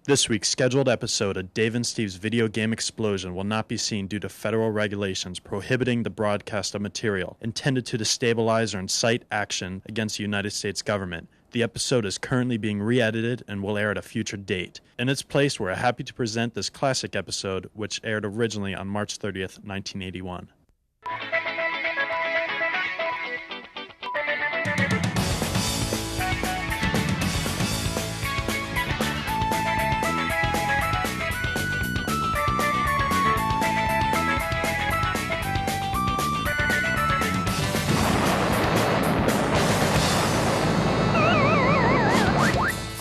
This week's scheduled episode of Dave and Steve's Video Game Explosion will not be seen due to federal regulations prohibiting the broadcast of material intended to destabilize or incite action against the United States government. The episode is currently being re-edited and will air at a future date. In its place, we're happy to present this classic episode, which aired originally on March 30th, 1981.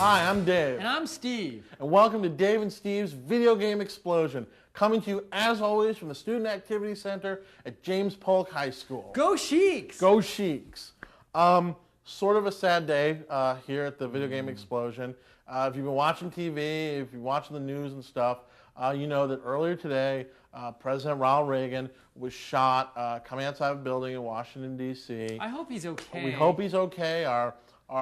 Hi, I'm Dave. And I'm Steve. And welcome to Dave and Steve's Video Game Explosion, coming to you, as always, from the Student Activity Center at James Polk High School. Go Sheiks! Go Sheiks. Sort of a sad day here at the Video Game Explosion. If you've been watching TV, if you're watching the news and stuff, you know that earlier today, President Ronald Reagan was shot coming outside of a building in Washington, D.C. I hope he's okay. We hope he's okay. Our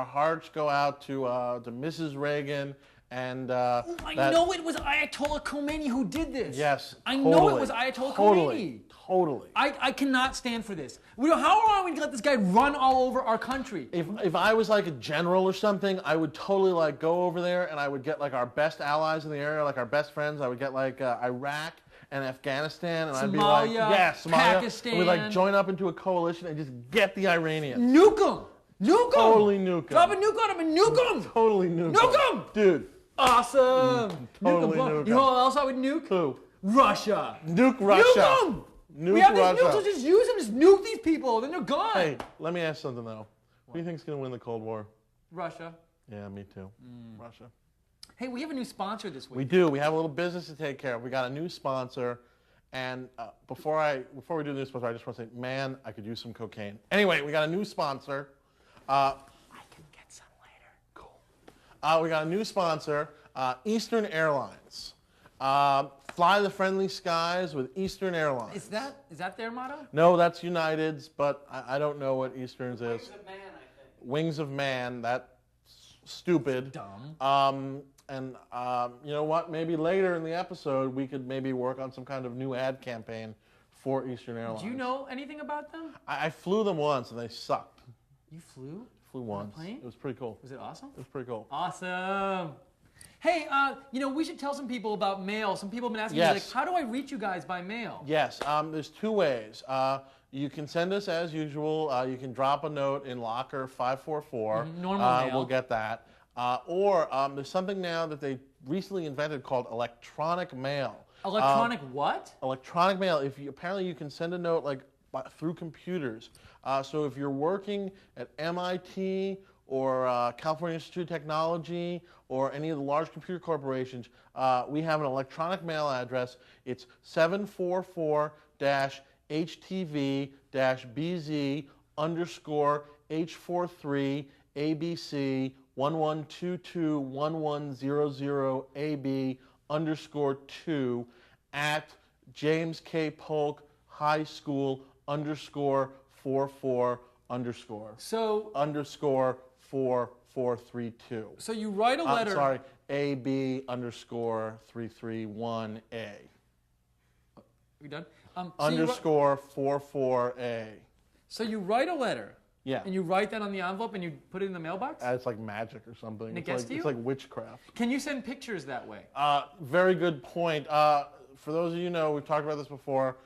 hearts go out to Mrs. Reagan and. I know it was Ayatollah Khomeini who did this. Yes, I totally, know it was Ayatollah Khomeini. Totally. I cannot stand for this. How are we going to let this guy run all over our country? If I was like a general or something, I would totally like go over there and I would get like our best allies in the area, like our best friends. I would get like Iraq and Afghanistan, and I'd be like, yes, Somalia. Pakistan. And we'd like join up into a coalition and just get the Iranians. Nuke them! Nuke them! Totally nuke them. Drop a nuke on them and nuke them! Totally nuke them. Nuke them! Dude. Awesome! Totally nuke 'em. nuke You know 'em. what else I would nuke? Who? Russia. Nuke Russia. Nuke them! Nuke we have these Russia. nukes, so just use them, just nuke these people, then they're gone. Hey, let me ask something though. Who do you think's gonna win the Cold War? Russia. Yeah, me too. Russia. Hey, we have a new sponsor this week. We do. We have a little business to take care of. We got a new sponsor, and before we do the new sponsor, I just want to say, man, I could use some cocaine. Anyway, we got a new sponsor. I can get some later. Cool. We got a new sponsor, Eastern Airlines. Fly the friendly skies with Eastern Airlines. Is that their motto? No, that's United's, but I don't know what Eastern's is. Wings of Man, I think. Wings of Man. That's stupid. Dumb. And you know what? Maybe later in the episode, we could maybe work on some kind of new ad campaign for Eastern Airlines. Do you know anything about them? I flew them once, and they sucked. You flew? Flew once. plane? It was pretty cool. Was it awesome? It was pretty cool. Awesome. Hey, we should tell some people about mail. Some people have been asking me, like, how do I reach you guys by mail? Yes, there's two ways. You can send us as usual. You can drop a note in locker 544. Normal mail. We'll get that. Or there's something now that they recently invented called electronic mail. Electronic what? Electronic mail. Apparently you can send a note like through computers. So if you're working at MIT or California Institute of Technology or any of the large computer corporations, we have an electronic mail address. It's 744-HTV-BZ_H43ABC 11221100AB_2 at James K. Polk High School _44_ So _4432. So you write a letter. Sorry, AB _331A. We done? _44A. So you write a letter. Yeah. And you write that on the envelope and you put it in the mailbox? It's like magic or something. And it gets to you? It's like witchcraft. Can you send pictures that way? Very good point. For those of you who know, we've talked about this before.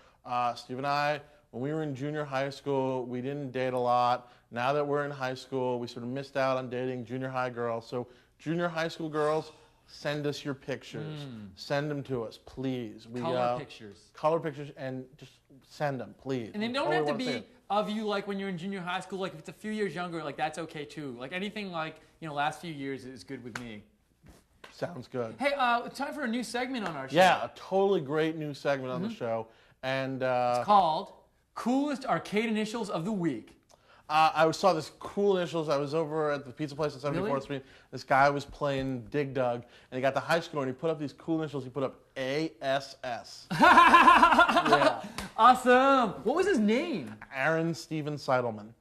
Steve and I, when we were in junior high school, we didn't date a lot. Now that we're in high school, we sort of missed out on dating junior high girls. So junior high school girls, send us your pictures. Send them to us, please. Color pictures. Color pictures, and just send them, please. And they don't have to be of you like when you're in junior high school. Like if it's a few years younger, like that's okay too. Like anything like, last few years is good with me. Sounds good. Hey, it's time for a new segment on our show. Yeah, a totally great new segment on the show. And it's called Coolest Arcade Initials of the Week. I saw this cool initials. I was over at the pizza place on 74th Street. This guy was playing Dig Dug, and he got the high score, and he put up these cool initials. He put up ASS. Yeah. Awesome. What was his name? Aaron Steven Seidelman.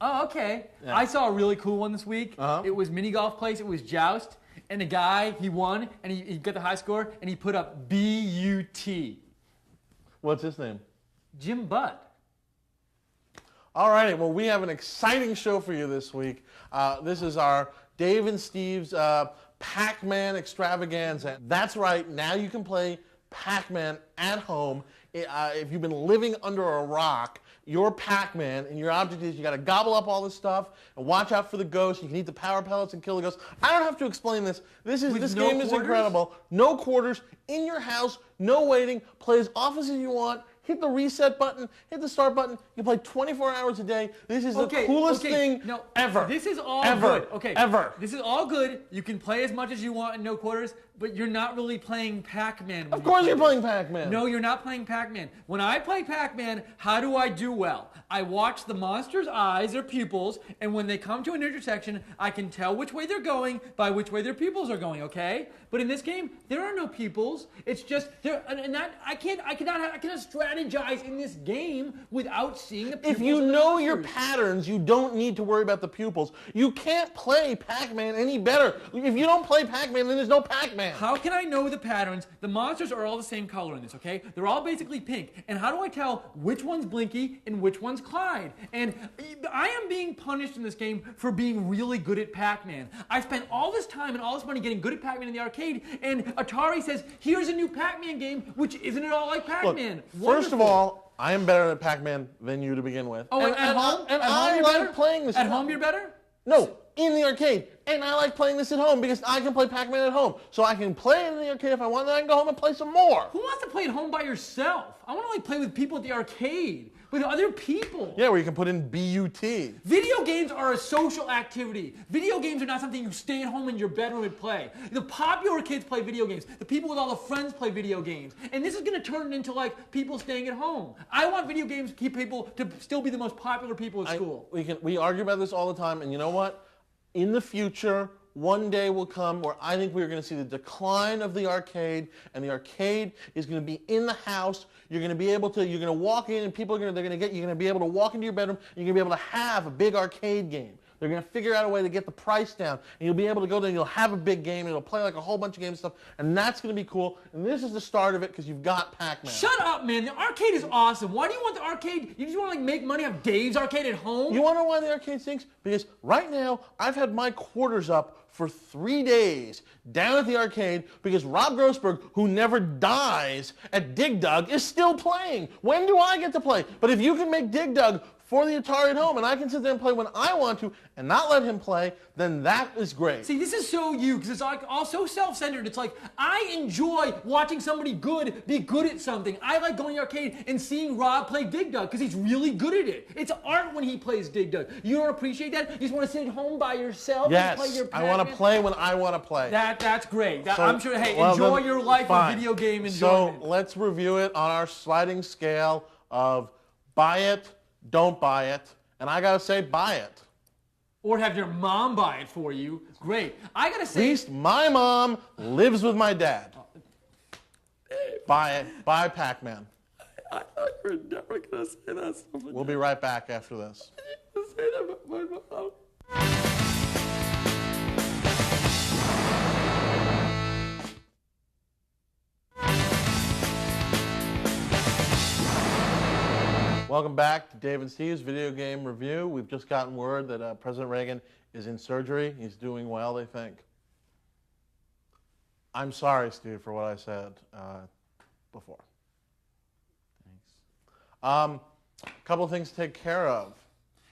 Oh, okay. Yeah. I saw a really cool one this week. Uh-huh. It was mini golf place. It was Joust. and the guy, he won, and he got the high score, and he put up B-U-T. What's his name? Jim Butt. All right, well, we have an exciting show for you this week. This is our Dave and Steve's Pac-Man extravaganza. That's right, now you can play Pac-Man at home. If you've been living under a rock, you're Pac-Man, and your object is you got to gobble up all this stuff and watch out for the ghosts. You can eat the power pellets and kill the ghosts. I don't have to explain this. This game is incredible. No quarters, in your house, no waiting. Play as often as you want. Hit the reset button, hit the start button. You play 24 hours a day. This is the coolest thing ever. This is all good. Okay. Ever. This is all good. You can play as much as you want in no quarters, but you're not really playing Pac-Man. Of course you're playing Pac-Man. No, you're not playing Pac-Man. When I play Pac-Man, how do I do well? I watch the monster's eyes, their pupils, and when they come to an intersection, I can tell which way they're going by which way their pupils are going, okay? But in this game, there are no pupils. It's just I cannot strategize in this game without seeing the pupils. If you know your patterns, you don't need to worry about the pupils. You can't play Pac-Man any better. If you don't play Pac-Man, then there's no Pac-Man. How can I know the patterns? The monsters are all the same color in this, okay? They're all basically pink. And how do I tell which one's Blinky and which one's Clyde? And I am being punished in this game for being really good at Pac-Man. I spent all this time and all this money getting good at Pac-Man in the arcade, and Atari says, here's a new Pac-Man game, which isn't at all like Pac-Man. Look, first of all, I am better at Pac-Man than you to begin with. Oh, and at home? I like playing this. At home you're better? No, in the arcade. And I like playing this at home because I can play Pac-Man at home. So I can play it in the arcade if I want, then I can go home and play some more. Who wants to play at home by yourself? I want to play with people at the arcade, with other people. Yeah, where you can put in B-U-T. Video games are a social activity. Video games are not something you stay at home in your bedroom and play. The popular kids play video games. The people with all the friends play video games. And this is going to turn into people staying at home. I want video games to keep people to still be the most popular people at school. We argue about this all the time, and you know what? In the future, one day will come where I think we're going to see the decline of the arcade, and the arcade is going to be in the house. You're going to be able to, you're going to walk in, and people are going to, you're going to be able to walk into your bedroom, and you're going to be able to have a big arcade game. They're going to figure out a way to get the price down, and you'll be able to go there and you'll have a big game, and it'll play like a whole bunch of games and stuff, and that's going to be cool. And this is the start of it because you've got Pac-Man. Shut up, man. The arcade is awesome. Why do you want the arcade? You just want to make money off Dave's Arcade at home? You want to know why the arcade stinks? Because right now, I've had my quarters up for 3 days down at the arcade because Rob Grossberg, who never dies at Dig Dug, is still playing. When do I get to play? But if you can make Dig Dug for the Atari at home, and I can sit there and play when I want to and not let him play, then that is great. See, this is so you, because it's all so self-centered. It's like, I enjoy watching somebody good be good at something. I like going to the arcade and seeing Rob play Dig Dug, because he's really good at it. It's art when he plays Dig Dug. You don't appreciate that? You just want to sit at home by yourself and play your Pac-Man? I want to play when I want to play. That's great. I'm sure, hey, enjoy your life of video game enjoyment. So let's review it on our sliding scale of buy it, don't buy it, and I gotta say, buy it. Or have your mom buy it for you. Great. I gotta say, at least my mom lives with my dad. Buy it. Buy Pac-Man. I thought you were never gonna say that. We'll be right back after this. You say that about my mom. Welcome back to Dave and Steve's Video Game Review. We've just gotten word that President Reagan is in surgery. He's doing well, they think. I'm sorry, Steve, for what I said before. Thanks. A couple of things to take care of.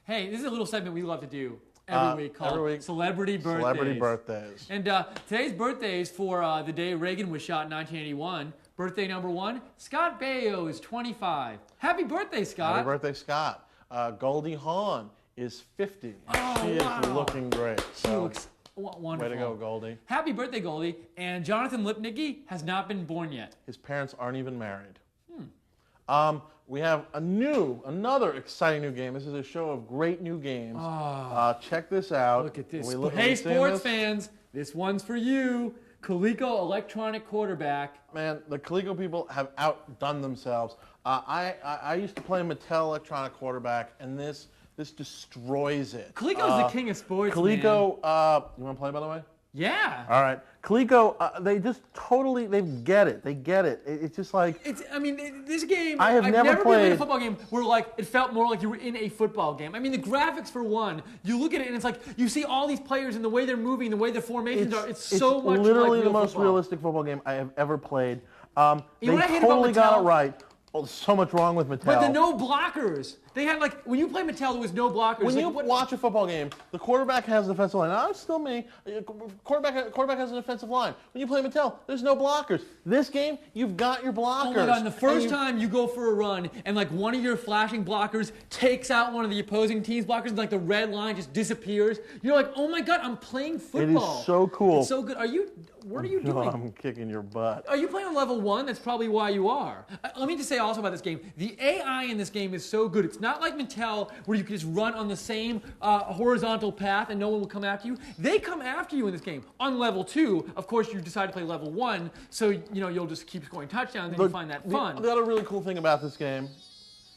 Hey, this is a little segment we love to do every week called Celebrity Birthdays. Celebrity Birthdays. And today's birthday is for the day Reagan was shot in 1981. Birthday number 1, Scott Baio is 25. Happy birthday, Scott. Happy birthday, Scott. Goldie Hawn is 50. Oh, she is looking great. She looks wonderful. Way to go, Goldie. Happy birthday, Goldie. And Jonathan Lipnicki has not been born yet. His parents aren't even married. We have another exciting new game. This is a show of great new games. Check this out. Look at this. Hey, sports fans, this one's for you. Coleco Electronic Quarterback. Man, the Coleco people have outdone themselves. I used to play Mattel Electronic Quarterback, and this destroys it. Coleco's the king of sports, Coleco, you want to play, by the way? Yeah. All right. Coleco, they just totally, they get it. They get it. It's just like... This game, I've never been in played a football game where like it felt more like you were in a football game. I mean, the graphics for one, you look at it and it's like you see all these players and the way they're moving, the way their formations are. It's so much literally like the most football. realistic football game I have ever played. You know They what I hate about totally got it Mattel? right. Oh, there's so much wrong with Mattel. But the no blockers. They had like when you play Mattel, there was no blockers. When like, you watch a football game, the quarterback has an defensive line. Now, it's still me. Quarterback has an offensive line. When you play Mattel, there's no blockers. This game, you've got your blockers. Oh my God, and the first time you go for a run and like one of your flashing blockers takes out one of the opposing team's blockers and like the red line just disappears, you're like, oh my God, I'm playing football. It is so cool. It's so good. What are you No, doing? I'm kicking your butt. Are you playing on level 1? That's probably why you are. Let me just say also about this game, the AI in this game is so good. It's not like Mattel where you can just run on the same horizontal path and no one will come after you. They come after you in this game. On level 2, of course, you decide to play level 1, so you'll just keep scoring touchdowns and you find that fun. The other really cool thing about this game,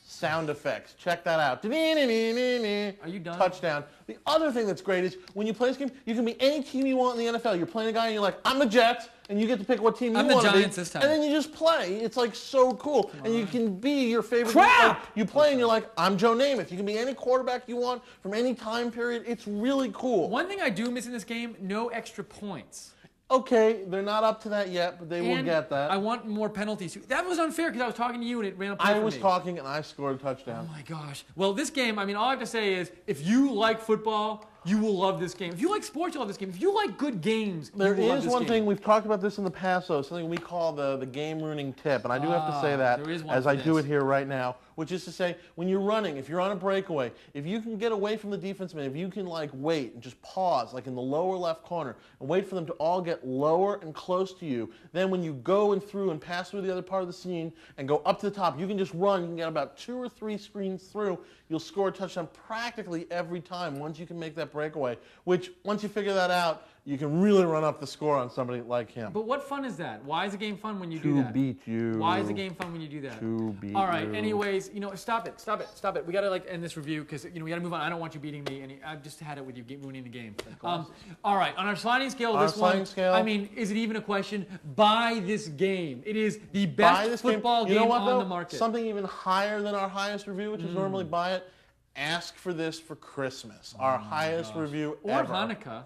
sound effects. Check that out. Are you done? Touchdown. The other thing that's great is when you play this game, you can be any team you want in the NFL. You're playing a guy and you're like, I'm the Jets, and you get to pick what team you want to be. I'm the Giants this time. And then you just play. It's like so cool. And you can be your favorite. Crap! Like, you play and you're like, I'm Joe Namath. You can be any quarterback you want from any time period. It's really cool. One thing I do miss in this game, no extra points. Okay, they're not up to that yet, but they will And get that. I want more penalties. That was unfair because I was talking to you and it ran up. I was talking and I scored a touchdown. Oh my gosh. Well, this game, I mean, all I have to say is if you like football, you will love this game. If you like sports, you'll love this game. If you like good games, There you will love is this one game. thing, we've talked about this in the past, though, something we call the game-ruining tip, and I do have to say that there is one as for I do this. it here right now, which is to say, when you're running, if you're on a breakaway, if you can get away from the defenseman, if you can like wait and just pause, like in the lower left corner, and wait for them to all get lower and close to you, then when you go and through and pass through the other part of the scene and go up to the top, you can just run, you can get about 2 or 3 screens through, you'll score a touchdown practically every time once you can make that breakaway, which once you figure that out, you can really run up the score on somebody like him. But what fun is that? Why is the game fun when you do To that? beat you. Why is the game fun when you do that? To beat All right. you. Anyways, stop it. We gotta like end this review because we gotta move on. I don't want you beating me. I've just had it with you ruining the game. All right. On our sliding scale, On this our sliding one. scale- I mean, is it even a question? Buy this game. It is the Buy best this football You know game what, on though? the market. Something even higher than our highest review, which is normally buy it. Ask for this for Christmas. Our highest review or ever. Hanukkah.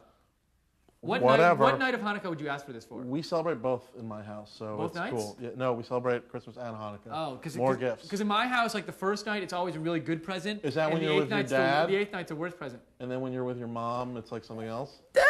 Whatever. What night of Hanukkah would you ask for this for? We celebrate both in my house, so Both it's nights? cool. Yeah, no, we celebrate Christmas and Hanukkah. Oh, because more gifts. Because in my house, like the first night, it's always a really good present. Is that and when the you're eighth with your night's dad? The eighth night's the worst present. And then when you're with your mom, it's like something else. Dave,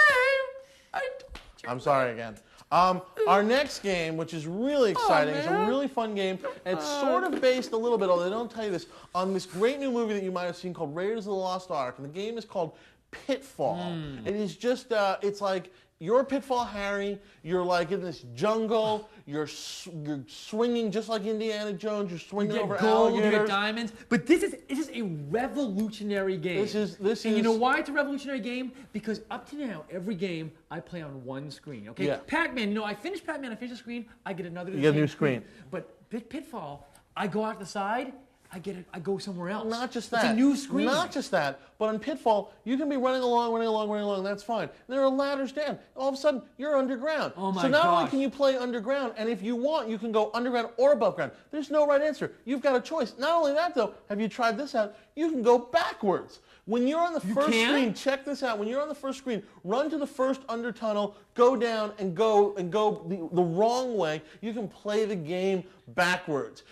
I'm sorry again. Our next game, which is really exciting, is a man. really fun game. And it's sort of based a little bit, although they don't tell you this, on this great new movie that you might have seen called Raiders of the Lost Ark. And the game is called Pitfall. It is just, it's like, you're Pitfall Harry, you're like in this jungle, you're swinging just like Indiana Jones, you're swinging You over get gold, you alligators. get diamonds. But this is a revolutionary game. This is. And you know why it's a revolutionary game? Because up to now, every game I play on one screen. Okay, Yeah. Pac-Man. I finish Pac-Man, I finish the screen, I get another. You get a new same screen. But Pitfall, I go out the side, I go somewhere else. Not just that. It's a new screen. Not just that, but in Pitfall, you can be running along, that's fine. And there are ladders down. All of a sudden, you're underground. Oh my So not only gosh. can you play underground, and if you want, you can go underground or above ground. There's no right answer. You've got a choice. Not only that, though, have you tried this out? You can go backwards. When you're on the first can? screen, check this out. When you're on the first screen, run to the first under tunnel, go down, and go the wrong way. You can play the game backwards.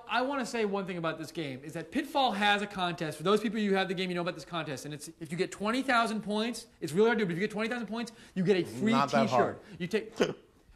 I want to say one thing about this game is that Pitfall has a contest. For those people who have the game, you know about this contest. And it's if you get 20,000 points, it's really hard to do, but if you get 20,000 points, you get a free Not that hard. t-shirt. You take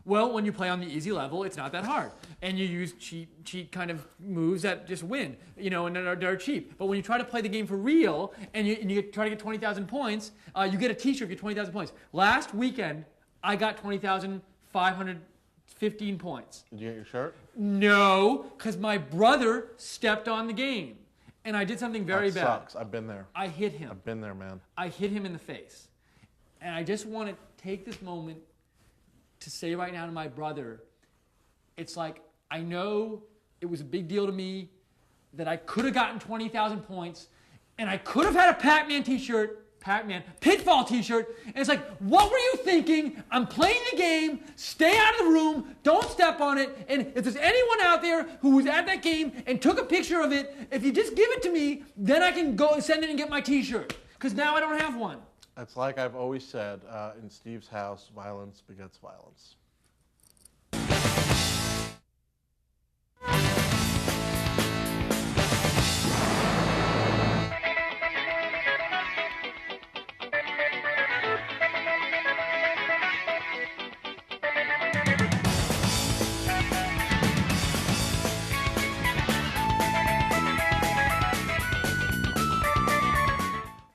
Well, when you play on the easy level, it's not that hard. And you use cheat kind of moves that just win, and they're cheap. But when you try to play the game for real and you try to get 20,000 points, you get a t-shirt if you get 20,000 points. Last weekend, I got 20,515 points. Did you get your shirt? No, because my brother stepped on the game. And I did something very That bad. sucks. I've been there. I hit him. I've been there, man. I hit him in the face. And I just want to take this moment to say right now to my brother, it's like, I know it was a big deal to me that I could have gotten 20,000 points, and I could have had a Pac-Man t-shirt. Pac-Man Pitfall t-shirt. And it's like, what were you thinking? I'm playing the game. Stay out of the room. Don't step on it. And if there's anyone out there who was at that game and took a picture of it, if you just give it to me, then I can go and send it and get my t-shirt. Because now I don't have one. It's like I've always said, in Steve's house, violence begets violence.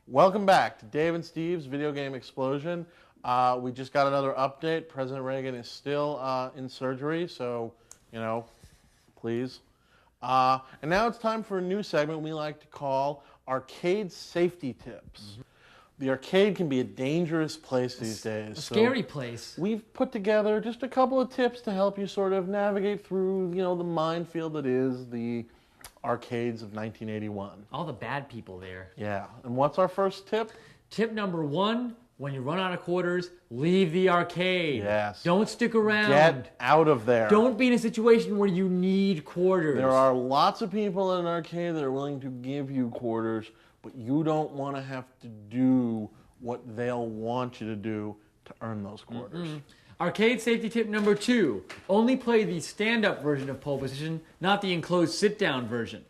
Welcome back to Dave and Steve's Video Game Explosion. We just got another update. President Reagan is still in surgery, so, please. And now it's time for a new segment we like to call Arcade Safety Tips. Mm-hmm. The arcade can be a dangerous place these days. A scary place. We've put together just a couple of tips to help you sort of navigate through, the minefield that is the arcades of 1981. All the bad people there. Yeah. And what's our first tip? Tip number 1, when you run out of quarters, leave the arcade. Yes. Don't stick around. Get out of there. Don't be in a situation where you need quarters. There are lots of people in an arcade that are willing to give you quarters, but you don't want to have to do what they'll want you to do to earn those quarters. Mm-mm. Arcade safety tip number 2, only play the stand-up version of pole position, not the enclosed sit-down version.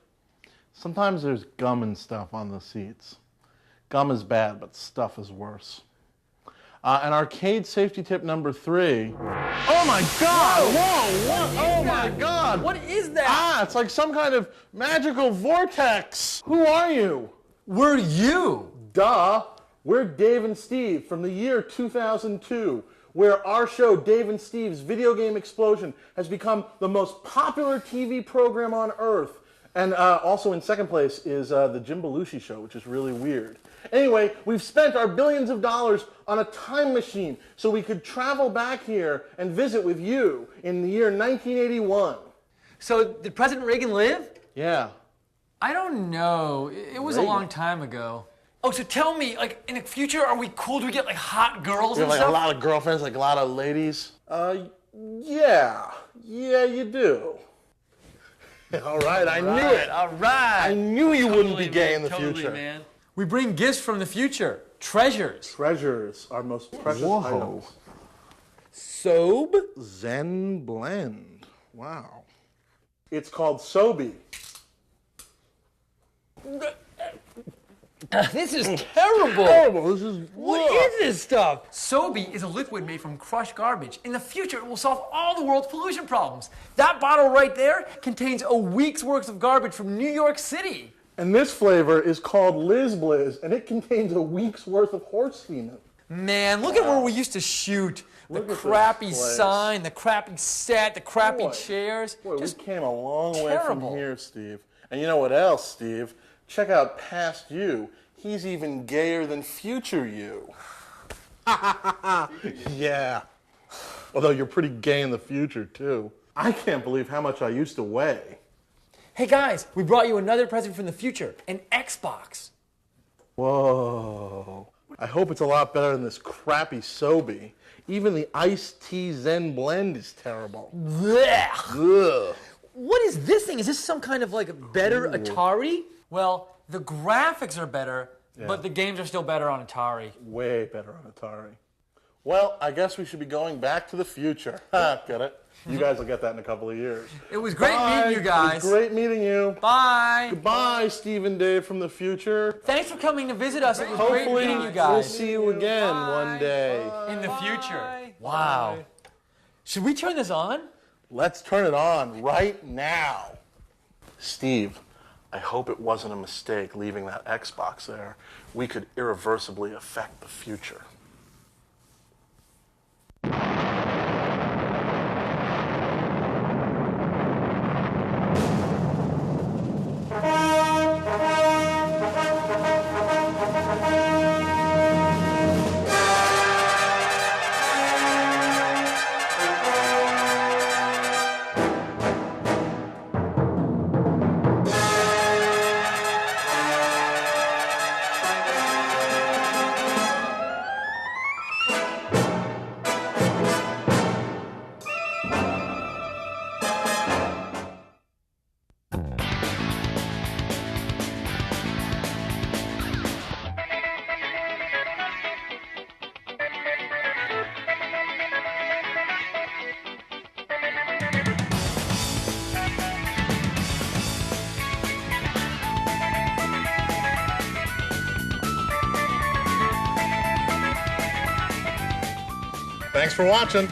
Sometimes there's gum and stuff on the seats. Gum is bad, but stuff is worse. And arcade safety tip number 3. Oh my God! Whoa! What? Oh my God! What is that? It's like some kind of magical vortex. Who are you? We're you. Duh. We're Dave and Steve from the year 2002. Where our show, Dave and Steve's Video Game Explosion, has become the most popular TV program on Earth. And also in second place is the Jim Belushi Show, which is really weird. Anyway, we've spent our billions of dollars on a time machine so we could travel back here and visit with you in the year 1981. So did President Reagan live? Yeah. I don't know. It was Reagan. A long time ago. Oh, so tell me, in the future, are we cool? Do we get, hot girls and stuff? A lot of girlfriends, a lot of ladies? Yeah. Yeah, you do. All right, I knew it. All right. I knew you wouldn't be gay in the future. Man. We bring gifts from the future. Treasures. Treasures, our most precious items. Sobe? Zen Blend. Wow. It's called Sobe. This is terrible. Terrible. This is what is this stuff? Sobe is a liquid made from crushed garbage. In the future, it will solve all the world's pollution problems. That bottle right there contains a week's worth of garbage from New York City. And this flavor is called Liz Blizz, and it contains a week's worth of horse semen. Man, look at where we used to shoot. The crappy sign, the crappy set, the crappy chairs. Boy, just we came a long way terrible. from here, Steve. And you know what else, Steve? Check out past you. He's even gayer than future you. Yeah. Although you're pretty gay in the future, too. I can't believe how much I used to weigh. Hey, guys, we brought you another present from the future, an Xbox. Whoa. I hope it's a lot better than this crappy Sobe. Even the iced tea Zen Blend is terrible. Blech. Ugh. What is this thing? Is this some kind of better Atari? Well, the graphics are better, but the games are still better on Atari. Way better on Atari. Well, I guess we should be going back to the future. Get it? You guys will get that in a couple of years. It was great meeting you guys. It was great meeting you. Bye. Goodbye, Steve and Dave from the future. Thanks for coming to visit us. It was Hopefully, great meeting you guys. We'll see you again one day. In the future. Wow. Should we turn this on? Let's turn it on right now. Steve, I hope it wasn't a mistake leaving that Xbox there. We could irreversibly affect the future. Thanks for watching.